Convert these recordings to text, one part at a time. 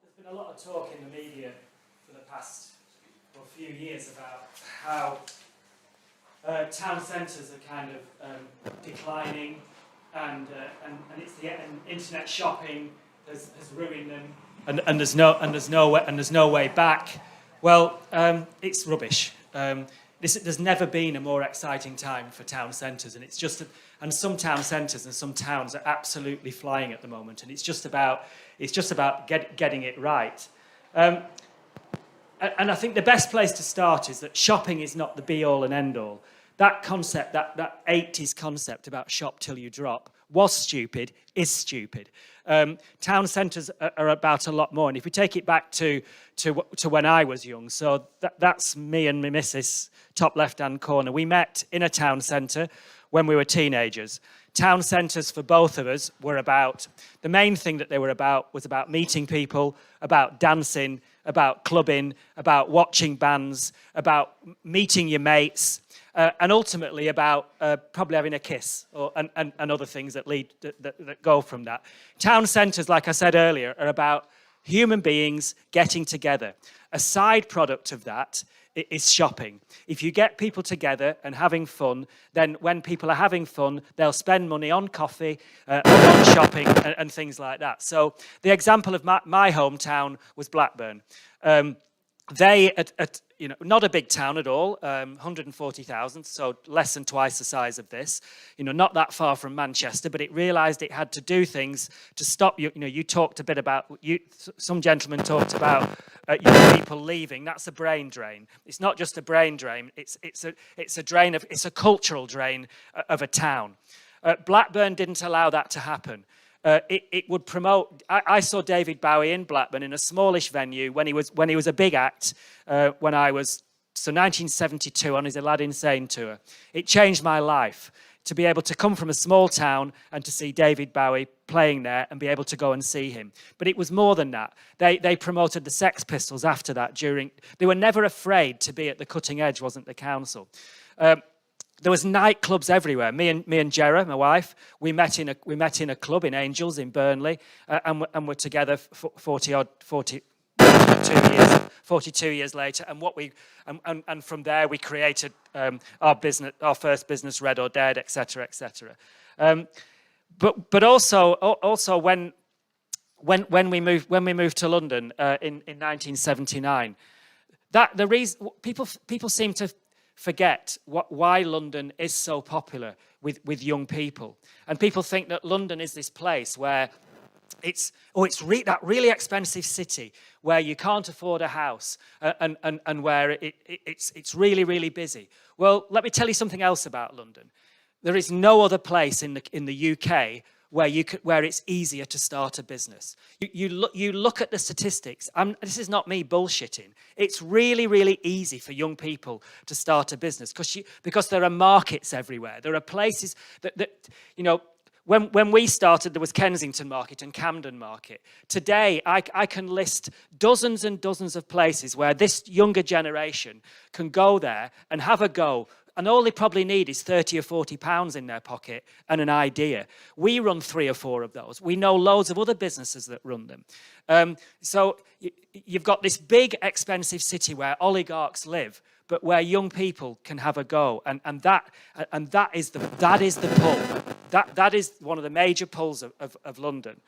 There's been a lot of talk in the media for the past few years about how town centres are kind of declining, and internet shopping has ruined them, and there's no way back. Well, it's rubbish. There's never been a more exciting time for town centres, and some town centres and some towns are absolutely flying at the moment, and it's just about getting it right. And I think the best place to start is that shopping is not the be-all and end-all. That concept, that 80s concept about shop till you drop, was stupid, is stupid. Town centres are about a lot more. And if we take it back to when I was young, so that's me and my missus, top left-hand corner. We met in a town centre when we were teenagers. Town centres for both of us were about, the main thing that they were about was about meeting people, about dancing, about clubbing, about watching bands, about meeting your mates, and ultimately about probably having a kiss and other things that go from that. Town centres, like I said earlier, are about human beings getting together. A side product of that is shopping. If you get people together and having fun, then when people are having fun, they'll spend money on coffee, on shopping, and things like that. So the example of my hometown was Blackburn. They, not a big town at all, 140,000, so less than twice the size of this. Not that far from Manchester, but it realised it had to do things to stop you. You talked a bit about, some gentlemen talked about young people leaving. That's a brain drain. It's not just a brain drain. It's a cultural drain of a town. Blackburn didn't allow that to happen. It would promote. I saw David Bowie in Blackburn in a smallish venue when he was a big act. When I was 1972 on his Aladdin Sane tour. It changed my life to be able to come from a small town and to see David Bowie playing there and be able to go and see him. But it was more than that. They promoted the Sex Pistols after that. They were never afraid to be at the cutting edge. Wasn't the council? There was nightclubs everywhere. Me and Gera, my wife, we met in a club in Angels in Burnley, and we're together 42 years later. And from there we created our first business, Red or Dead, etc., etc. But also when we moved to London in 1979, that the reason people seem to forget why London is so popular with young people. And people think that London is this place where it's that really expensive city where you can't afford a house and where it's really, really busy. Well, let me tell you something else about London. There is no other place in the UK where it's easier to start a business. You look at the statistics. This is not me bullshitting. It's really, really easy for young people to start a business because there are markets everywhere. There are places that when we started, there was Kensington Market and Camden Market. Today, I can list dozens and dozens of places where this younger generation can go there and have a go. And all they probably need is 30 or 40 pounds in their pocket and an idea. We run 3 or 4 of those. We know loads of other businesses that run them. So you've got this big, expensive city where oligarchs live, but where young people can have a go. And that is the pull. That is one of the major pulls of London.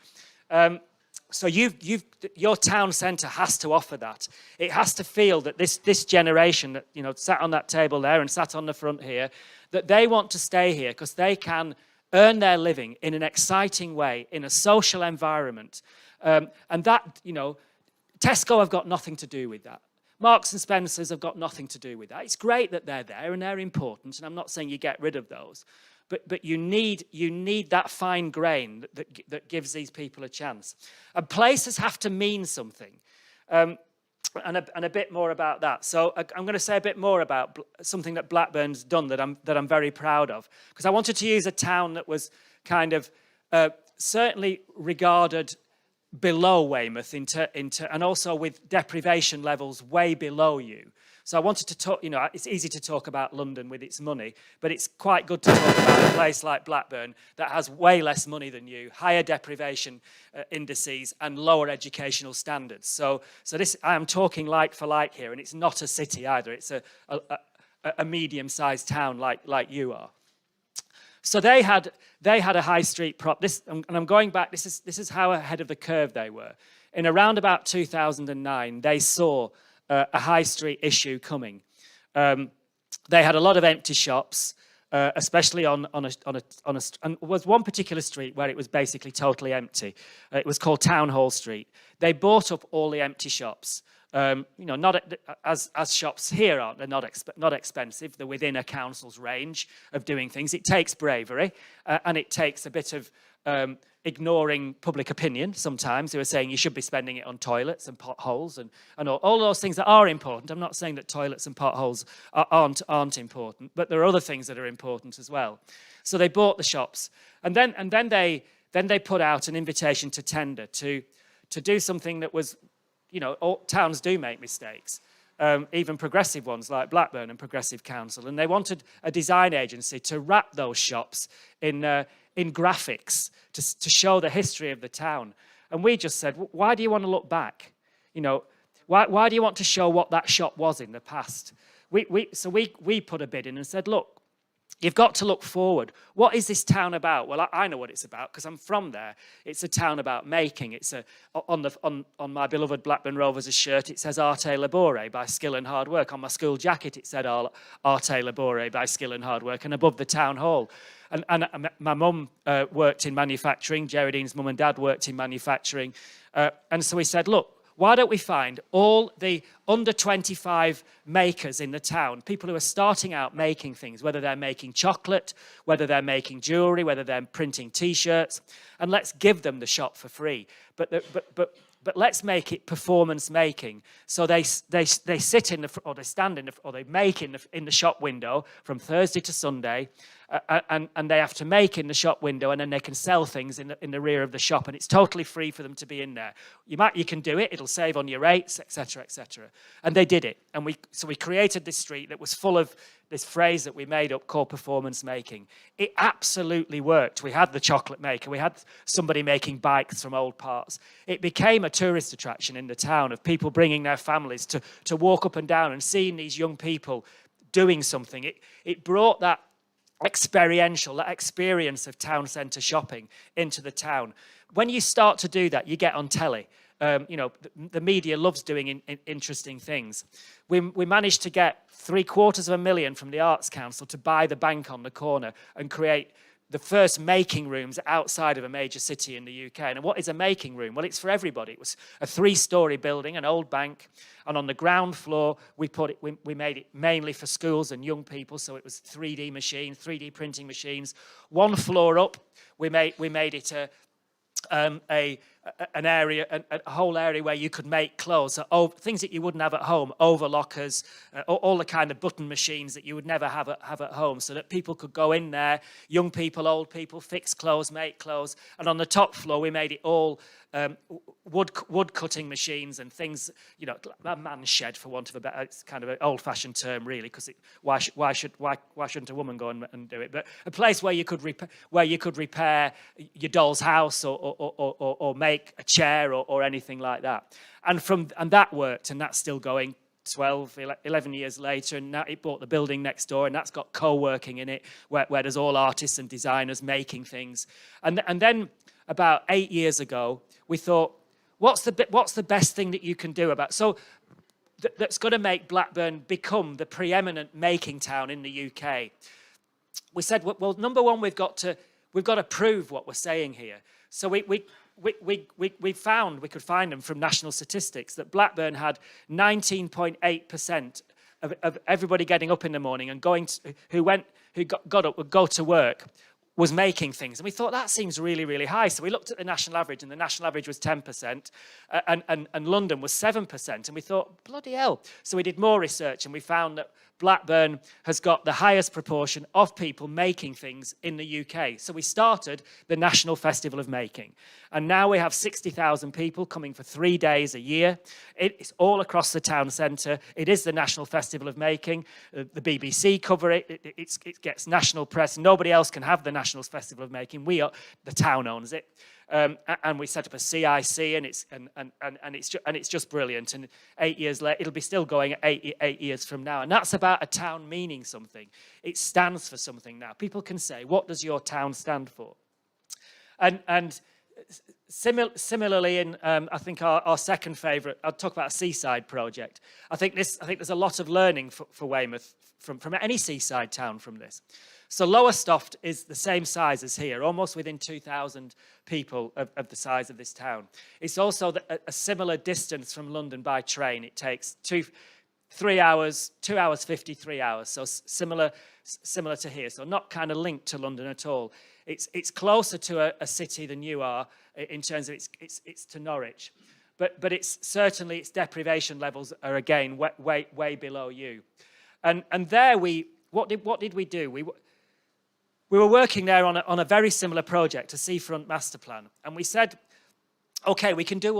So your town centre has to offer that. It has to feel that this generation that sat on that table there and sat on the front here, that they want to stay here because they can earn their living in an exciting way, in a social environment. And that, Tesco have got nothing to do with that. Marks and Spencers have got nothing to do with that. It's great that they're there and they're important, and I'm not saying you get rid of those. But you need that fine grain that gives these people a chance. And places have to mean something. And a bit more about that. So I'm going to say a bit more about something that Blackburn's done that I'm very proud of. Because I wanted to use a town that was kind of certainly regarded below Weymouth and also with deprivation levels way below you. So I wanted to talk, it's easy to talk about London with its money, but it's quite good to talk about a place like Blackburn that has way less money than you, higher deprivation indices, and lower educational standards. So this, I am talking like for like here, and it's not a city either. It's a medium-sized town like you are. So they had a high street prop. And I'm going back. This is how ahead of the curve they were. In around about 2009, they saw a high street issue coming. They had a lot of empty shops, especially on and was one particular street where it was basically totally empty. It was called Town Hall Street. They bought up all the empty shops. Not as shops here are. They're not expensive. They're within a council's range of doing things. It takes bravery, and it takes a bit of ignoring public opinion sometimes, who are saying you should be spending it on toilets and potholes and all those things that are important. I'm not saying that toilets and potholes aren't important, but there are other things that are important as well. So they bought the shops, and then they put out an invitation to tender to do something that was, all towns do make mistakes, even progressive ones like Blackburn and Progressive Council, and they wanted a design agency to wrap those shops in graphics to show the history of the town. And we just said, why do you want to look back? Why do you want to show what that shop was in the past? So we put a bid in and said, look, you've got to look forward. What is this town about? Well, I know what it's about because I'm from there. It's a town about making. It's on my beloved Blackburn Rovers shirt, it says Arte Labore, by skill and hard work. On my school jacket, it said Arte Labore, by skill and hard work. And above the town hall. And my mum worked in manufacturing. Geraldine's mum and dad worked in manufacturing. And so we said, look, why don't we find all the under 25 makers in the town, people who are starting out making things, whether they're making chocolate, whether they're making jewelry, whether they're printing T-shirts, and let's give them the shop for free. But let's make it performance making. So they sit in or they stand in or they make in the shop window from Thursday to Sunday, and they have to make in the shop window, and then they can sell things in the rear of the shop, and it's totally free for them to be in there. You can do it. It'll save on your rates, etc., etc. And they did it, and we created this street that was full of this phrase that we made up called performance making. It absolutely worked. We had the chocolate maker. We had somebody making bikes from old parts. It became a tourist attraction in the town of people bringing their families to walk up and down and seeing these young people doing something. It brought that experience of town centre shopping into the town. When you start to do that, you get on telly. The media loves doing interesting things. We managed to get $750,000 from the Arts Council to buy the bank on the corner and create the first making rooms outside of a major city in the UK. And what is a making room? Well, it's for everybody. It was a 3-story building, an old bank, and on the ground floor we made it mainly for schools and young people. So it was 3D machines, 3D printing machines. One floor up, we made it a whole area where you could make clothes, things that you wouldn't have at home, overlockers, all the kind of button machines that you would never have at home, so that people could go in there, young people, old people, fix clothes, make clothes. And on the top floor, we made it all wood cutting machines and things, a man's shed, for want of a better, it's kind of an old-fashioned term, really, because why shouldn't a woman go and do it? But a place where you could repair your doll's house or make a chair or anything like that. And that worked, and that's still going 11 years later, and now it bought the building next door, and that's got co-working in it, where there's all artists and designers making things. And then about 8 years ago, we thought, what's the best thing that you can do that's going to make Blackburn become the preeminent making town in the UK? We said, well, number one, we've got to prove what we're saying here. So we found, we could find them from national statistics, that Blackburn had 19.8% of everybody getting up in the morning and got up would go to work was making things. And we thought, that seems really, really high. So we looked at the national average, and the national average was 10%, and London was 7%. And we thought, bloody hell. So we did more research, and we found that Blackburn has got the highest proportion of people making things in the UK. So we started the National Festival of Making. And now we have 60,000 people coming for 3 days a year. It's all across the town centre. It is the National Festival of Making. The BBC cover it. It gets national press. Nobody else can have the National Festival of Making. The town owns it. And we set up a CIC, and it's just brilliant. And 8 years later, it'll be still going 8 years from now. And that's about a town meaning something. It stands for something now. People can say, what does your town stand for? And similarly, in I think our second favourite, I'll talk about a seaside project. I think there's a lot of learning for Weymouth from any seaside town from this. So Lowestoft is the same size as here, almost within 2,000 people of the size of this town. It's also a similar distance from London by train. It takes 3 hours, 2 hours 50, 3 hours. So similar to here. So not kind of linked to London at all. It's closer to a city than you are in terms of it's to Norwich. But it's certainly its deprivation levels are again way below you. And there what did we do? We were working there on a very similar project, a seafront master plan, and we said, okay, we can do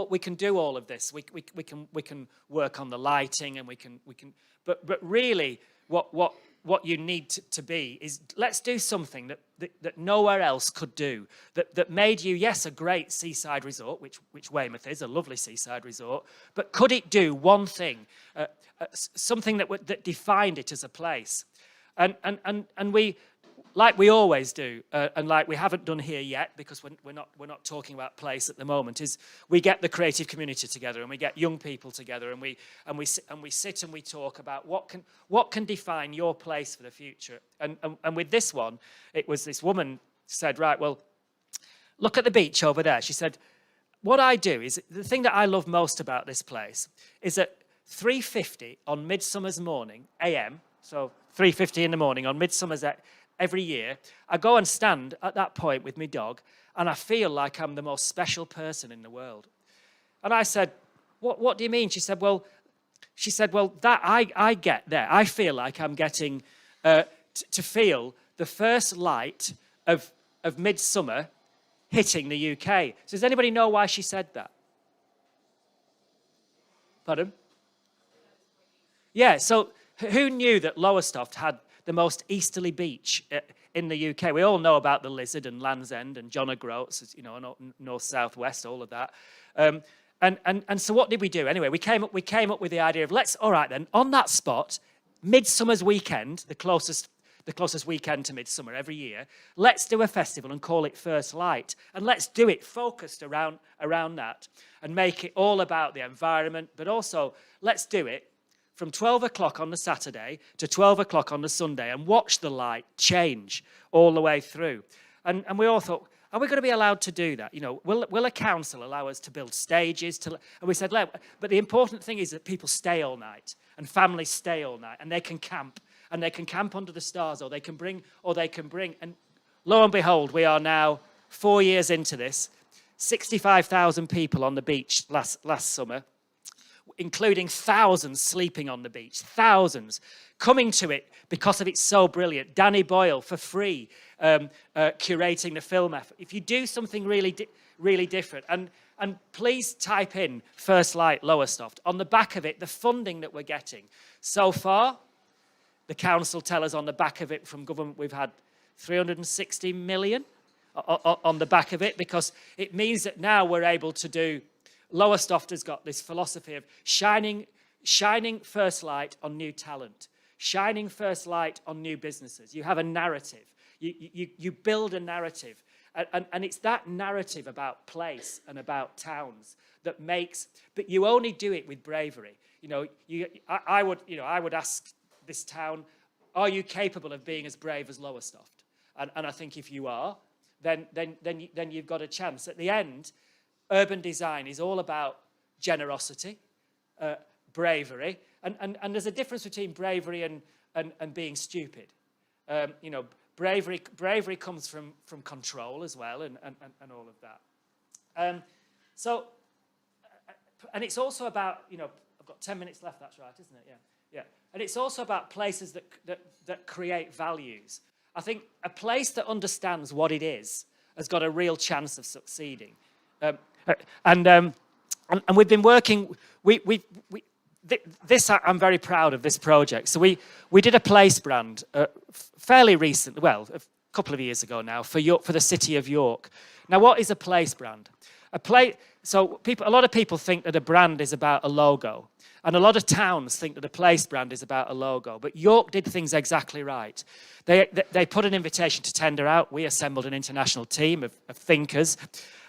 all of this. We can work on the lighting, and we can. But really, what you need to be is, let's do something that nowhere else could do. That made you, yes, a great seaside resort, which Weymouth is, a lovely seaside resort. But could it do one thing, something that defined it as a place? And we. Like we always do, and like we haven't done here yet, because we're not talking about place at the moment, is we get the creative community together, and we get young people together, and we sit and we talk about what can define your place for the future. And with this one, it was this woman said, right, well, look at the beach over there. She said, what I do is, the thing that I love most about this place is at 3:50 on Midsummer's morning, AM, so 3:50 in the morning on Midsummer's every year, I go and stand at that point with my dog, and I feel like I'm the most special person in the world. And I said, what do you mean? She said, well, that I get there. I feel like I'm getting to feel the first light of midsummer hitting the UK. So does anybody know why she said that? Pardon? Yeah, so who knew that Lowestoft had the most easterly beach in the UK? We all know about the Lizard and Land's End and John O'Groats, north, south, west, all of that. And so what did we do? Anyway, we came up with the idea of, all right then, on that spot, Midsummer's weekend, the closest weekend to Midsummer every year, let's do a festival and call it First Light. And let's do it focused around that and make it all about the environment, but also let's do it from 12 o'clock on the Saturday to 12 o'clock on the Sunday, and watch the light change all the way through. And we all thought, are we going to be allowed to do that? Will a council allow us to build stages? And we said, but the important thing is that people stay all night, and families stay all night, and they can camp, under the stars, or they can bring. And lo and behold, we are now 4 years into this, 65,000 people on the beach last summer, including thousands sleeping on the beach, thousands coming to it because of it's so brilliant. Danny Boyle, for free, curating the film effort. If you do something really different, and please type in First Light Lowestoft. On the back of it, the funding that we're getting. So far, the council tell us on the back of it from government, we've had 360 million on the back of it, because it means that now we're able to do. Lowestoft has got this philosophy of shining first light on new talent, shining first light on new businesses. You have a narrative. You build a narrative. And it's that narrative about place and about towns that makes, but you only do it with bravery. I would ask this town, are you capable of being as brave as Lowestoft? And I think if you are, then you've got a chance. At the end, urban design is all about generosity, bravery, and there's a difference between bravery and being stupid. bravery comes from control as well, and all of that. And it's also about, I've got 10 minutes left, that's right, isn't it? Yeah. And it's also about places that create values. I think a place that understands what it is has got a real chance of succeeding. And we've been working, I'm very proud of this project. So we did a place brand fairly recent, well, a couple of years ago now, for the city of York. Now, what is a place brand? So a lot of people think that a brand is about a logo. And a lot of towns think that a place brand is about a logo. But York did things exactly right. They put an invitation to tender out. We assembled an international team of thinkers.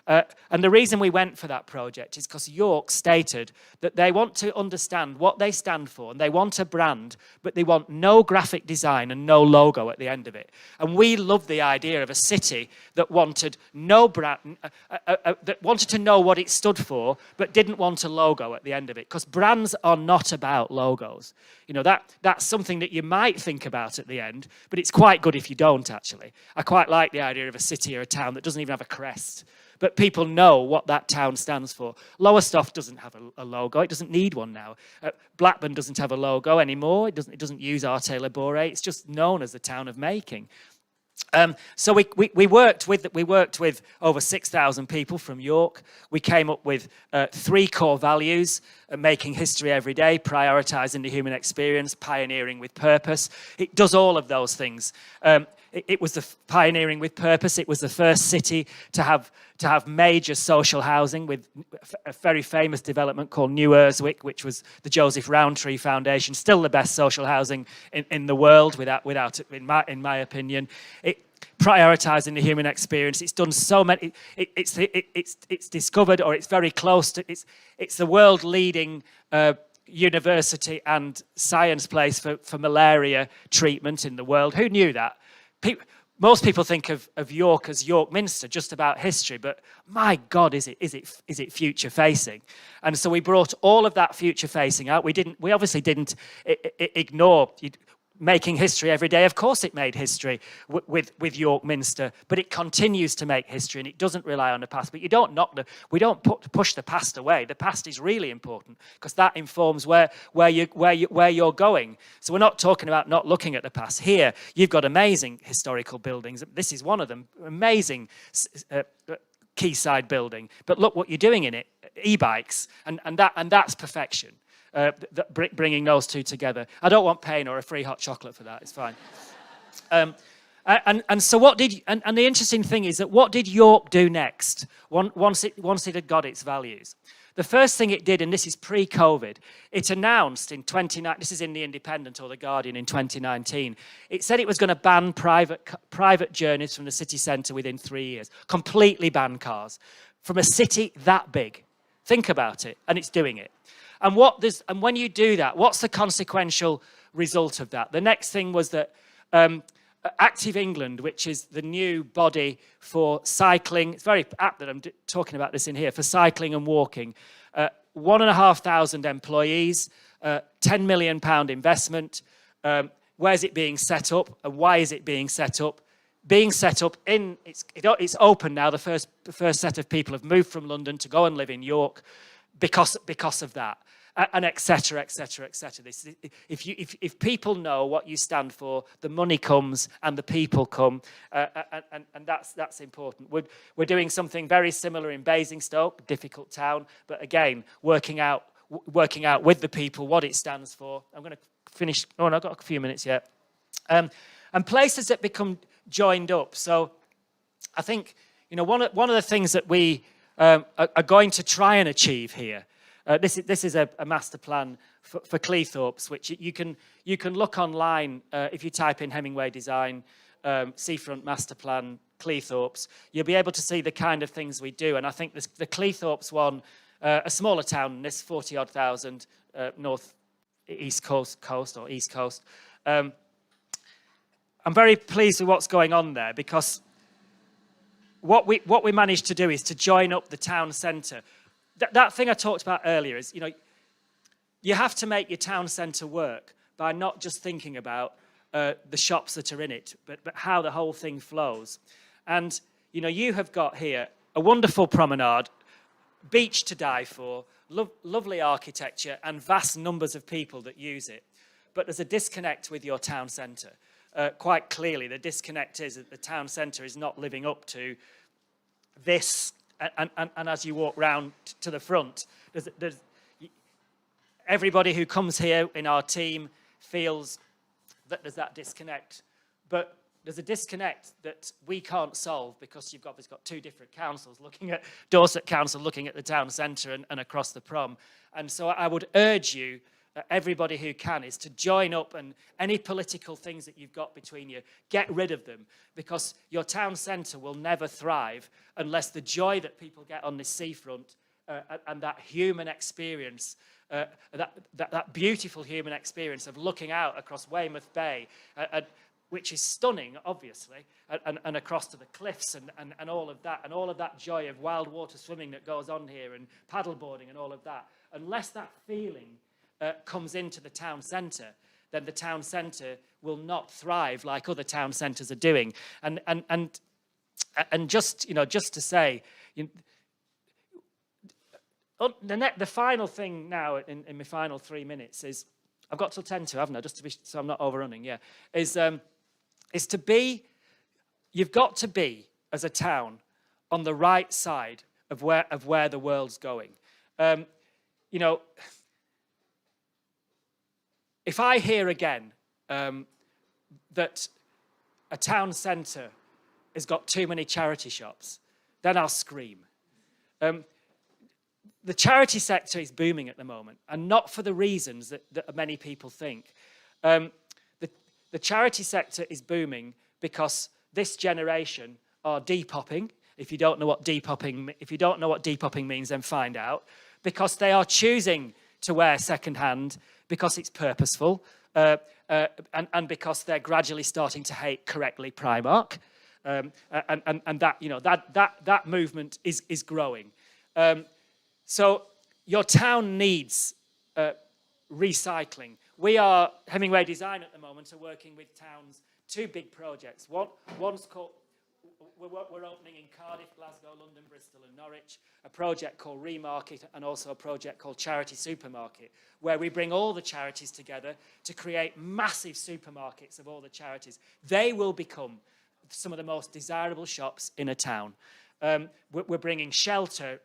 And the reason we went for that project is because York stated that they want to understand what they stand for, and they want a brand, but they want no graphic design and no logo at the end of it. And we love the idea of a city that wanted no brand, that wanted to know what it stood for, but didn't want a logo at the end of it. Because brands are not about logos. That's something that you might think about at the end, but it's quite good if you don't, actually. I quite like the idea of a city or a town that doesn't even have a crest. But people know what that town stands for. Lowestoft doesn't have a logo. It doesn't need one now. Blackburn doesn't have a logo anymore. It doesn't use Arte Labore. It's just known as the town of making. So we worked with over 6,000 people from York. We came up with 3 core values: making history every day, prioritising the human experience, pioneering with purpose. It does all of those things. It was the pioneering with purpose. It was the first city to have major social housing, with a very famous development called New Urswick, which was the Joseph Rowntree Foundation, still the best social housing in the world, without in my opinion. Prioritising the human experience. It's done so many. It's discovered, or it's very close to. It's the world leading university and science place for malaria treatment in the world. Who knew that? Most people think of York as York Minster, just about history, but my God, is it future facing? And so we brought all of that future facing out. We obviously didn't ignore making history every day. Of course it made history with York Minster, but it continues to make history, and it doesn't rely on the past. But we don't push the past away. The past is really important, because that informs where you're going. So we're not talking about not looking at the past. Here, you've got amazing historical buildings. This is one of them. Amazing quayside building. But look what you're doing in it. E-bikes, and that's perfection. Bringing those two together. I don't want pain or a free hot chocolate for that. It's fine. And so what did? And the interesting thing is that what did York do next? Once it had got its values, the first thing it did, and this is pre-COVID, it announced in 2019. This is in the Independent or the Guardian in 2019. It said it was going to ban private journeys from the city centre within 3 years. Completely ban cars from a city that big. Think about it, and it's doing it. And when you do that, what's the consequential result of that? The next thing was that Active England, which is the new body for cycling, it's very apt that I'm talking about this in here, for cycling and walking, 1,500 employees, £10 million investment. Where's it being set up, and why is it being set up? Being set up it's open now. The first set of people have moved from London to go and live in York because of that. And etc. If people know what you stand for, the money comes and the people come, and that's important. We're doing something very similar in Basingstoke, difficult town, but again, working out with the people what it stands for. I'm going to finish. Oh, no, I've got a few minutes yet. And places that become joined up. So I think one of the things that we are going to try and achieve here. This is a master plan for Cleethorpes, which you can look online if you type in Hemmingway design, seafront master plan Cleethorpes. You'll be able to see the kind of things we do. And I think the Cleethorpes one, a smaller town than this, 40-odd thousand, east coast. I'm very pleased with what's going on there, because what we managed to do is to join up the town centre. That thing I talked about earlier is, you have to make your town centre work by not just thinking about the shops that are in it, but how the whole thing flows. And, you know, you have got here a wonderful promenade, beach to die for, lovely architecture, and vast numbers of people that use it. But there's a disconnect with your town centre. Quite clearly, the disconnect is that the town centre is not living up to this. And as you walk round to the front, everybody who comes here in our team feels that there's that disconnect. But there's a disconnect that we can't solve because you've obviously got two different councils looking at Dorset Council, looking at the town centre and across the prom. And so I would urge you, everybody who can, is to join up, and any political things that you've got between you, get rid of them, because your town centre will never thrive unless the joy that people get on this seafront and that human experience, that beautiful human experience of looking out across Weymouth Bay, which is stunning, obviously, and across to the cliffs and all of that joy of wild water swimming that goes on here, and paddleboarding and all of that. Unless that feeling comes into the town centre, then the town centre will not thrive like other town centres are doing. And just, you know, just to say, the final thing now in my final 3 minutes is, I've got till 10 to, haven't I? Just to be, so I'm not overrunning. Yeah, is to be. You've got to be, as a town, on the right side of where the world's going. You know, if I hear again that a town centre has got too many charity shops, then I'll scream. The charity sector is booming at the moment, and not for the reasons that many people think. The charity sector is booming because this generation are depopping. If you don't know what depopping means, then find out. Because they are choosing to wear second-hand because it's purposeful, and because they're gradually starting to hate correctly Primark, and that, you know, that movement is growing. So your town needs recycling. We are, Hemmingway Design at the moment, are working with towns, two big projects. One's called, we're opening in Cardiff, Glasgow, London, Bristol and Norwich, a project called Remarket, and also a project called Charity Supermarket, where we bring all the charities together to create massive supermarkets of all the charities. They will become some of the most desirable shops in a town. We're bringing Shelter,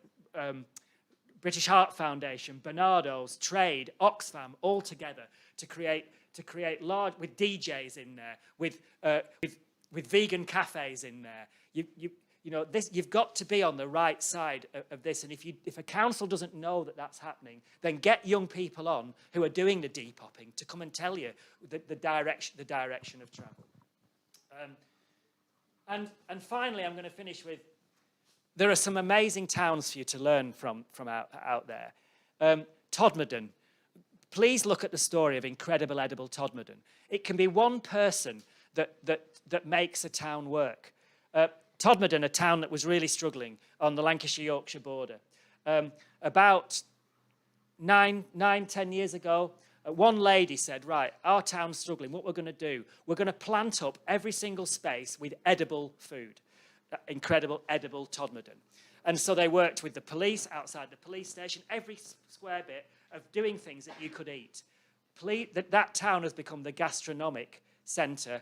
British Heart Foundation, Bernardo's, Trade, Oxfam, all together to create large, with DJs in there, with vegan cafes in there. You know, you've got to be on the right side of this. And if a council doesn't know that that's happening, then get young people on who are doing the depopping to come and tell you the direction of travel. And finally, I'm going to finish with, there are some amazing towns for you to learn from out there. Todmorden. Please look at the story of incredible edible Todmorden. It can be one person that makes a town work. Todmorden, a town that was really struggling on the Lancashire-Yorkshire border. About 10 years ago, one lady said, right, our town's struggling. What we're going to do, we're going to plant up every single space with edible food. Incredible edible Todmorden. And so they worked with the police outside the police station, every square bit of doing things that you could eat. That town has become the gastronomic centre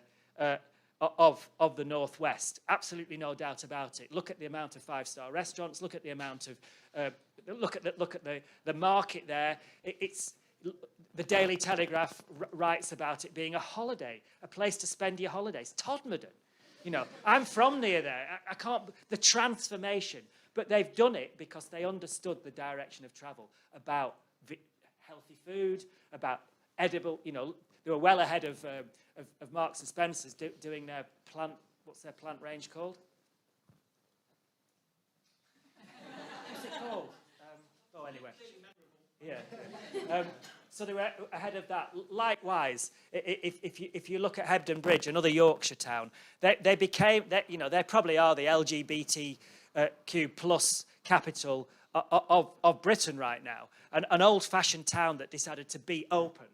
of the Northwest. Absolutely no doubt about it. Look at the amount of five-star restaurants. Look at the amount of look at the market there. It's the Daily Telegraph writes about it being a holiday, a place to spend your holidays. Todmorden. You know, I'm from near there. I can't, the transformation, but they've done it because they understood the direction of travel about healthy food, about edible, you know, they were well ahead of Marks and Spencer's doing their plant, what's their plant range called? What's it called? Anyway. Yeah. So they were ahead of that. Likewise, if you look at Hebden Bridge, another Yorkshire town, they became, you know, they probably are the LGBTQ plus capital of Britain right now. An old-fashioned town that decided to be open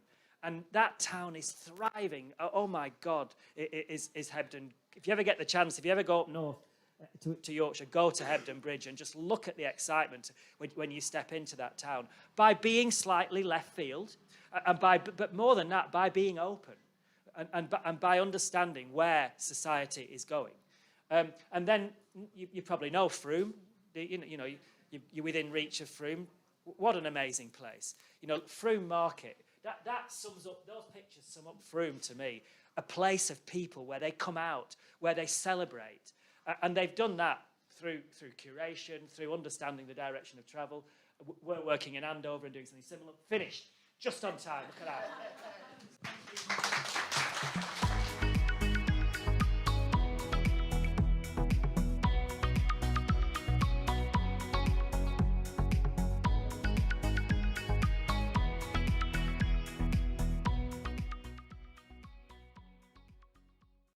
And that town is thriving. Oh my God, is Hebden. If you ever get the chance, if you ever go up north to Yorkshire, go to Hebden Bridge and just look at the excitement when you step into that town. By being slightly left field, but more than that, by being open and by understanding where society is going. And then you probably know Frome. You're within reach of Frome. What an amazing place. Frome Market. That sums up, those pictures sum up Frome to me. A place of people where they come out, where they celebrate. And they've done that through curation, through understanding the direction of travel. We're working in Andover and doing something similar. Finished. Just on time. Look at that.